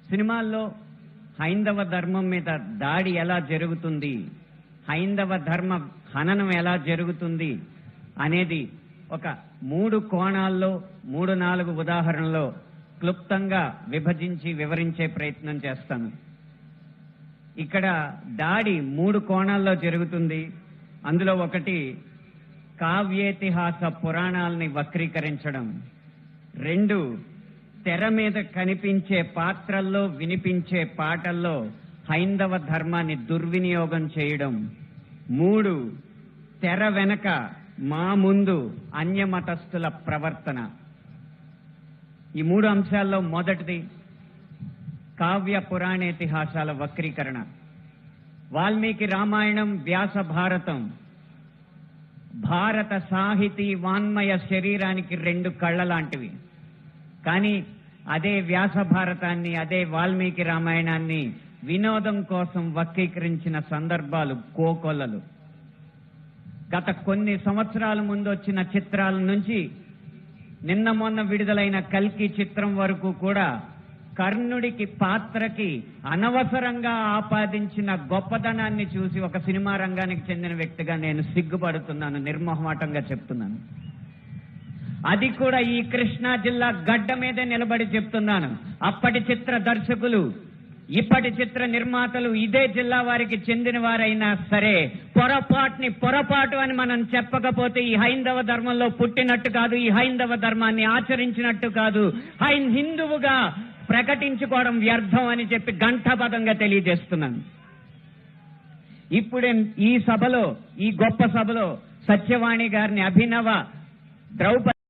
సినిమాల్లో హైందవ ధర్మం మీద దాడి ఎలా జరుగుతుంది, హైందవ ధర్మ హననం ఎలా జరుగుతుంది అనేది ఒక 3 కోణాల్లో 3-4 ఉదాహరణలో క్లుప్తంగా విభజించి వివరించే ప్రయత్నం చేస్తాను. ఇక్కడ దాడి 3 కోణాల్లో జరుగుతుంది. అందులో ఒకటి కావ్యేతిహాస పురాణాలని వక్రీకరించడం, 2 తెర మీద కనిపించే పాత్రల్లో వినిపించే పాటల్లో హైందవ ధర్మాన్ని దుర్వినియోగం చేయడం, 3 తెర వెనక మా ముందు అన్యమతస్థుల ప్రవర్తన. ఈ 3 అంశాల్లో మొదటిది కావ్య పురాణేతిహాసాల వక్రీకరణ. వాల్మీకి రామాయణం, వ్యాస భారతం భారత సాహితీ వాన్మయ శరీరానికి 2 కళ్ళ లాంటివి. కానీ అదే వ్యాస భారతాన్ని, అదే వాల్మీకి రామాయణాన్ని వినోదం కోసం వక్రీకరించిన సందర్భాలు కోకొల్లలు. గత కొన్ని సంవత్సరాల ముందు వచ్చిన చిత్రాల నుంచి నిన్న మొన్న విడుదలైన కల్కి చిత్రం వరకు కూడా కర్ణుడికి పాత్రకి అనవసరంగా ఆపాదించిన గొప్పతనాన్ని చూసి ఒక సినిమా రంగానికి చెందిన వ్యక్తిగా నేను సిగ్గుపడుతున్నాను, నిర్మోహమాటంగా చెప్తున్నాను. అది కూడా ఈ కృష్ణా జిల్లా గడ్డ మీదే నిలబడి చెప్తున్నాను. అప్పటి చిత్ర దర్శకులు, ఇప్పటి చిత్ర నిర్మాతలు ఇదే జిల్లా వారికి చెందిన వారైనా సరే పొరపాటు అని మనం చెప్పకపోతే ఈ హైందవ ధర్మంలో పుట్టినట్టు కాదు, ఈ హైందవ ధర్మాన్ని ఆచరించినట్టు కాదు, హిందువుగా ప్రకటించుకోవడం వ్యర్థం అని చెప్పి ఘంటాపథంగా తెలియజేస్తున్నాను. ఇప్పుడే ఈ సభలో, ఈ గొప్ప సభలో సత్యవాణి గారిని, అభినవ ద్రౌపది